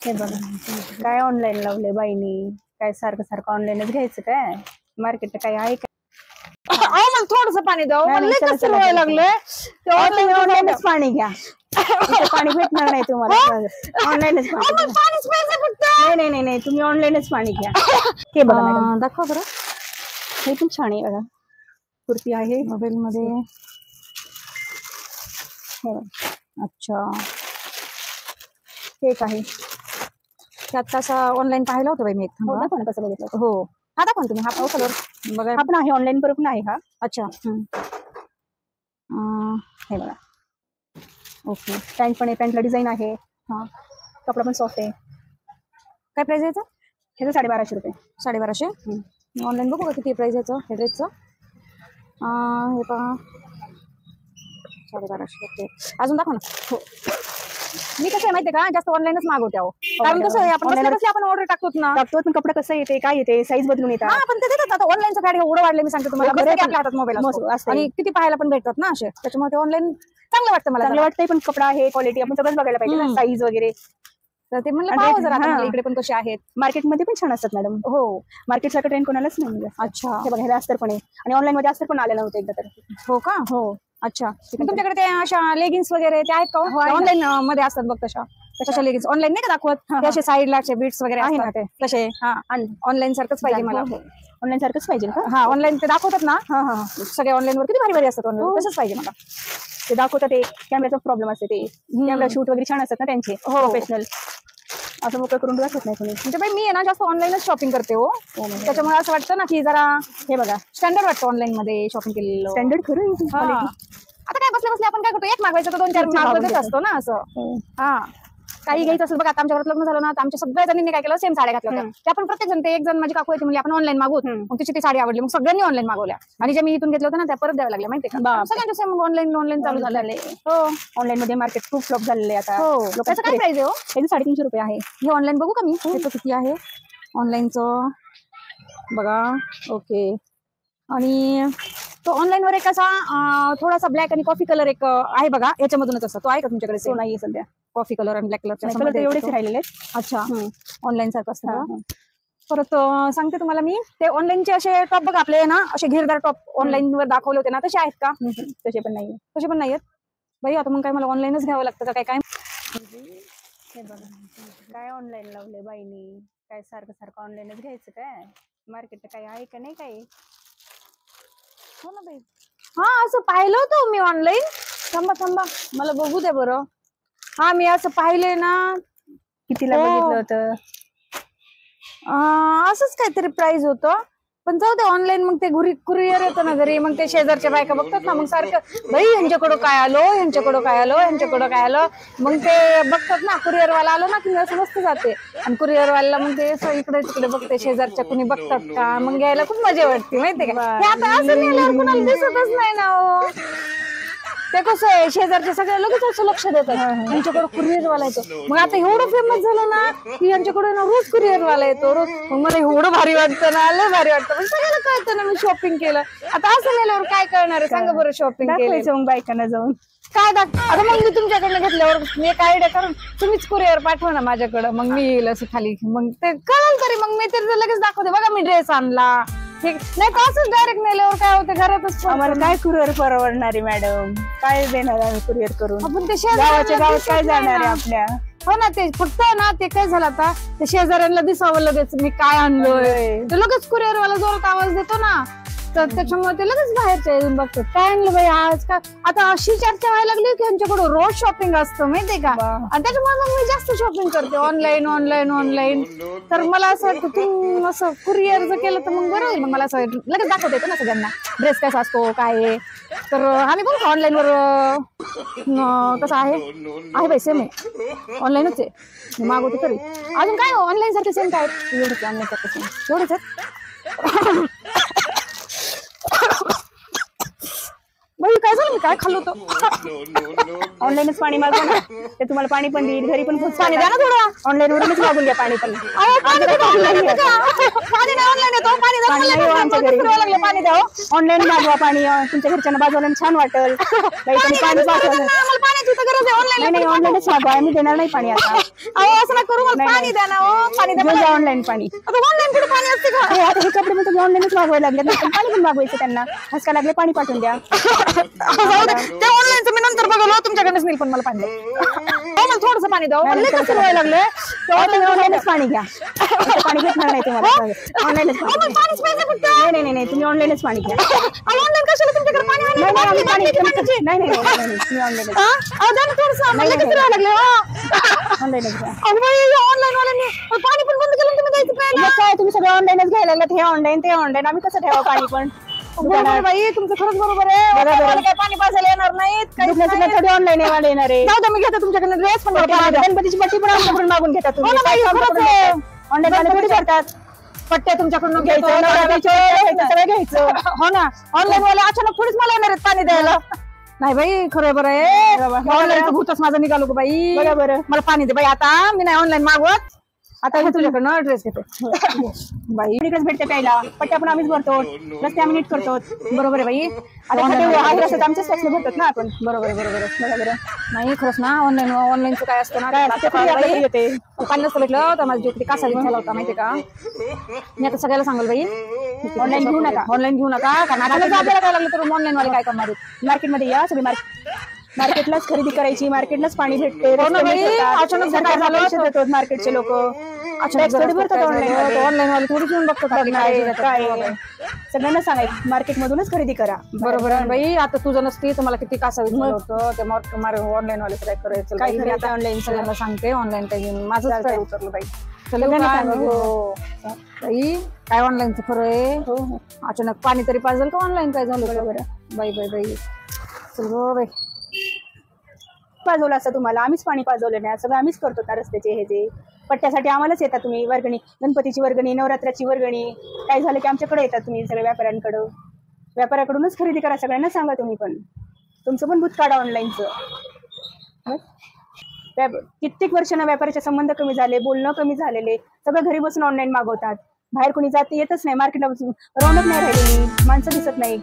हे बघा काय ऑनलाईन लावले बाईनी, काय सारखं सारखं ऑनलाईनच घ्यायचं काय? मार्केट काय आहे का? मला थोडस पाणी द्या, मला लागलंय ऑनलाईनच पाणी घ्या. पाणी भेटणार नाही तुम्हाला, ऑनलाईनच पाणी. नाही नाही नाही, तुम्ही ऑनलाईनच पाणी घ्या. हे बघा मॅडम, दाखवा बरं. हे पण छान आहे बघा, कुर्ती आहे मोबाईल मध्ये. अच्छा, हे आहे त्यात तसा ऑनलाईन पाहिलं होतं बाई मी. दाखवा ना कसं बघितलं. हो, हा दाखवा तुम्ही. हा कलर बघा, हा पण आहे ऑनलाईन पर पण आहे हा. अच्छा, हे बघा. ओके, पॅन्ट पण आहे, पॅन्टला डिझाईन आहे. हा, कपडा पण सॉफ्ट आहे. काय प्राइस आहे याचं? ह्याचं 1250 रुपये. 1250. ऑनलाईन बघू का किती प्राइस याचं हे ड्रेसचं. हे पहा 1250 रुपये. अजून दाखवा ना. हो, मी कसं आहे माहितीये का, जास्त ऑनलाईनच मागवते आहो. कारण कसं आहे, आपण ऑर्डर टाकतो ना, पण कपडा कसं येते, काय येते, साईज बदलून येतात. हा, पण ते देतात. आता ऑनलाईनचं काय एवढं वाढलं, मी सांगते तुम्हाला. आपल्या हातात मोबाईल असतो आणि किती पाहायला पण भेटतात ना असे, त्याच्यामुळे ते ऑनलाईन चांगलं वाटतं मला. चांगलं वाटतंय, पण कपडा आहे, क्वालिटी आपण सगळंच बघायला पाहिजे ना, साईज वगैरे. तर ते म्हणलं पाहावं जरा इकडे पण कसे आहेत. मार्केटमध्ये पण छान असतात मॅडम. हो, मार्केट सारखं ट्रेंड कोणालाच नाही. अच्छा, हे बघा, हे अस्तर पण आहे आणि ऑनलाईन मध्ये अस्तर पण आलेलं होतं एकदा तर. हो का? हो, अच्छा. तुमच्याकडे ते अशा लेगिन्स वगैरे ते आहेत का? ऑनलाईन मध्ये असतात बघ तशा. तशा लेगिन्स ऑनलाईन नाही का दाखवत, असे साईडला बीट्स वगैरे असतात तसे. हा, ऑनलाईन सारखंच पाहिजे मला. ऑनलाईन सारखंच पाहिजे का? हा, ऑनलाईन ते दाखवतात ना. हा, सगळे ऑनलाईन वर किती भारी भारी असतात. ऑनलाईन तसंच पाहिजे मला. ते दाखवतात, ते कॅमेराचा प्रॉब्लेम असते, ते कॅमेरा शूट वगैरे छान असतात ना त्यांचे, प्रोफेशनल. असं मोकळं करून दाखवत नाही कोणी. म्हणजे बाई मी आहे ना जास्त ऑनलाईनच शॉपिंग करते. हो, त्याच्यामुळे असं वाटतं ना की जरा हे बघा स्टँडर्ड वाटतं ऑनलाईन मध्ये शॉपिंग केलेलं. स्टँडर्ड खरं. आता काय बसले बसले आपण काय करतो, एक मागवायचं तर 2-4 मागवतच असतो ना असं. हा, काही घ्यायचं असेल बघा. आता आमच्या घरात लग्न झालं ना, तर आमच्या सगळ्या जणांनी काय केलं, सेम साड्या घातल्या होत्या. त्या आपण प्रत्येक जण, ते एक जण माझी काकू आहे, म्हणजे आपण ऑनलाईन मागवत. मग तिची ती साडी आवडली, मग सगळ्यांनी ऑनलाईन मागवल्या. आणि जे मी इथून घेतलं होतं ना, त्या परत द्यावं लागल्या माहिती का. सगळ्यांचे सेम ऑनलाईन चालू झाले. हो, ऑनलाईन मध्ये मार्केट खूप फ्लॉप झालेले आता. हो, त्याचं काय प्राइस आहे? हो, त्याचे 350 रुपये आहे. हे ऑनलाईन बघू का मी, त्याचं किती आहे ऑनलाईनचं बघा. ओके, आणि तो ऑनलाईन वर एक असा थोडासा ब्लॅक आणि कॉफी कलर एक आहे बघा, याच्यामधूनच असं. तो आहे का तुमच्याकडे? तो नाहीये सध्या. कॉफी कलर आणि ब्लॅक कलर एवढेच राहिलेले आहेत. अच्छा, ऑनलाईन सारखं असतं. परत सांगते तुम्हाला मी, ते ऑनलाईनचे असे टॉप बघा आपले ना, असे घेरदार टॉप ऑनलाईन वर दाखवले होते ना, तसे आहेत का? तसे पण नाहीये. तसे पण नाहीयेत बाई. आता मग काय मला ऑनलाईनच घ्यावं लागतं का काय? हे बघा काय ऑनलाईन लावले बाईनी, काय सारखं सारखं ऑनलाईनच घ्यायचं काय? मार्केट काय आहे का नाही काय? हो ना बाई. हा, असं पाहिलं होतं मी ऑनलाईन. थांबा मला बघू दे बरं. हा, मी असं पाहिले ना. कितीला बघितलं होतं? असंच काहीतरी प्राइस होतं, पण जाऊ दे. ऑनलाईन मग ते कुरिअर येतं ना घरी, मग ते शेजारच्या बायका बघतात ना, मग सारखं बाई ह्यांच्याकडं काय आलो, ह्यांच्याकडं काय आलो, ह्यांच्याकडं काय आलं. मग ते बघतात ना, कुरिअरवाला आलो ना की मी असं मस्त जाते. आणि कुरिअरवाला मग ते इकडे तिकडे बघते, शेजारच्या कुणी बघतात का, मग घ्यायला खूप मजा वाटते माहितीये का. आता असं नेल्यावर कुणाला दिसतच नाही ना. हो, ते कसं आहे, शेजारचे सगळे लगेच असं लक्ष देतात, यांच्याकडे कुरिअरवाला येतो. मग आता एवढं फेमस झालं ना की यांच्याकडे ना रोज कुरिअरवाला येतो रोज. मग मला एवढं भारी वाटतं ना, लय भारी वाटतं. पण सगळ्याला कळतं ना मी शॉपिंग केलं. आता असं नेल्यावर काय कळणार आहे सांगा बरं. शॉपिंग केलं मग बायकांना जाऊन काय आता मग मी तुमच्याकडनं घेतल्यावर मी एक आयडिया करून तुम्हीच कुरिअर पाठवा ना माझ्याकडं, मग मी येईल असं खाली. मग ते कळलं तरी, मग मी तरी लगेच दाखवते बघा मी ड्रेस आणला. ठीक नाही तर असंच डायरेक्ट नेल्यावर काय होतं, घरातच आम्हाला काय कुरिअर परवडणारी मॅडम, काय देणार आम्ही कुरिअर करून? आपण ते गावाच्या गावात काय जाणार आहे आपल्या? हो ना, ते फक्त ना ते काय झालं आता, ते शेजाऱ्यांना दिसावं लगेच मी काय आणलोय, ते लगेच कुरिअरवाला जोरात आवाज देतो ना, तर त्याच्यामुळे ते लगेच बाहेरच्या येऊन बघतात काय आणलं बाई आज. का आता अशी चर्चा व्हायला लागली की यांच्याकडे रोज शॉपिंग असतं माहितीये का. आणि त्याच्यामुळे मग मी जास्त शॉपिंग करते ऑनलाईन ऑनलाईन ऑनलाईन. तर मला असं वाटतं तू असं कुरिअर जर केलं तर मग बरं होईल. मग मला असं लगेच दाखवता येतं ना सगळ्यांना ड्रेस कसा असतो काय आहे. तर आम्ही बघू का ऑनलाईन वर कसं आहे बाई, सेम आहे, ऑनलाईनच आहे, मागवते तरी. अजून काय ऑनलाईन सारखे सेम काय एवढंच ऑनलाईन सारखे सेम एवढेच आहेत. बाई काय झालं मी काय खाल्लो तो ऑनलाईनच पाणी मागवा ना, ते तुम्हाला पाणी पण देईल, घरी पण खूप पाणी द्या ना थोडं ऑनलाईन वरूनच मागून घ्या पाणी पण. पाणी नाही ऑनलाईन येतो पाणी द्या पाणी नाही हो आमच्या घरी. लागले पाणी द्या ऑनलाईन मागवा पाणी, तुमच्या घरच्यांना बाजूला छान वाटेल. काही पाणी पाठवलं आम्हाला पाण्याची तर गरज आहे ऑनलाईन नाही ऑनलाईनच मागवा, आम्ही देणार नाही पाणी आता. अहो असं ना करू मला पाणी द्या ना पाणी द्या ऑनलाईन पाणी. आता ऑनलाईन कुठे पाणी असते का हो आता हे कपडे पण तुम्ही ऑनलाईनच मागवायला लागले, पाणी पण मागवायचं त्यांना. हसका लागले पाणी पाठवून द्या. ते ऑनलाईनचं मी नंतर बघालो तुमच्याकडे नाही पण मला पाणी द्या मला थोडंसं पाणी द्या लागले ऑनलाईनच पाणी घ्या, पाणी भेटणार नाही तुम्हाला ऑनलाईनच पाणी. नाही तुम्ही ऑनलाईनच पाणी घ्या. ऑनलाईन कशाला तुमच्याकडे पाणी नाही तुम्ही ऑनलाईन ऑनलाईनच घ्या. ऑनलाईन वाल्यांनी पाणी पण बंद केलं तुम्ही द्यायचं प्यायला. काय तुम्ही सगळं ऑनलाईनच घ्यायला लागलात, हे ऑनलाईन ते ऑनलाईन, आम्ही कसं ठेवा पाणी पण. बरोबर बाई तुमचं खरंच बरोबर आहे. मला काय पाणी पाजायला येणार नाहीत थोडी ऑनलाईन येणार आहे. जाऊ द्या मी घेते तुमच्याकडे ड्रेस पण गणपतीची पट्टी पण आमच्याकडून मागून घेतात तुम्ही. ऑनलाईन वाले थोडी करतात. पट्ट्या तुमच्याकडून घ्यायचं सगळं घ्यायचं. हो ना ऑनलाईन वाले अचानक थोडीच मला येणार आहेत पाणी द्यायला. नाही बाई खरं बरं आहे ऑनलाईन भूतच माझं निघालो ग बाई. बरोबर मला पाणी दे बाई आता मी नाही ऑनलाईन मागवत. आता हे तुझ्याकडनं ड्रेस घेते बाई. इकडेच भेटते प्यायला, पट्ट्या पण आम्हीच भरतो, रस्ते आम्ही नीट करतो. बरोबर आहे बाई. आता आमच्याच टॅक्सने भरतात ना आपण. बरोबर बरोबर. नाही खरंच ना ऑनलाईनचं काय असतं ना येते पाणी नसतं भेटलं तर माझी जीव कासा झाला होता माहितीये का. मी आता सगळ्याला सांगल बाई ऑनलाईन घेऊ नका, ऑनलाईन घेऊ नका कारण आपल्याला काय लागलं तर ऑनलाईन वाले काय करणार आहेत. मार्केटमध्ये या सगळी मार्केटलाच खरेदी करायची, मार्केटलाच पाणी भेटते. अचानक काय झालं मार्केटचे लोक ऑनलाईन वाले थोडी घेऊन बघतात काय सगळ्यांना सांगायचं मार्केट मधूनच खरेदी करा. बरोबर आहे बाई. आता तुझं नसती तर मला किती कासा झालं होतं ते ऑनलाईन वाले काय करायचं काय आता ऑनलाईन सगळ्यांना सांगते ऑनलाईन काही माझं काय उतरलं बाई. बाई काय ऑनलाईनचं खरं आहे. अचानक पाणी तरी पाहिजे का ऑनलाईन काय झालं बरोबर बाई बाई बाई. चल गो बाई पाजवलं असं तुम्हाला, आम्हीच पाणी पाजवलं नाही, सगळं आम्हीच करतो ना. रस्त्याचे हे जे पट्ट्यासाठी आम्हालाच येतात तुम्ही, वर्गणी गणपतीची वर्गणी, नवरात्राची वर्गणी, काय झालं की आमच्याकडे येतात तुम्ही सगळ्या व्यापाऱ्यांकडं. व्यापाऱ्याकडूनच खरेदी करा, सगळ्यांना सांगा तुम्ही पण. तुमचं पण भूत काढा ऑनलाईनचं. कित्येक वर्षांना व्यापाऱ्याचे संबंध कमी झाले, बोलणं कमी झालेले, सगळं घरी बसून ऑनलाईन मागवतात. बाहेर कोणी जात येतच नाही, मार्केटला रौनक नाही राहिलेली, माणसं दिसत नाही.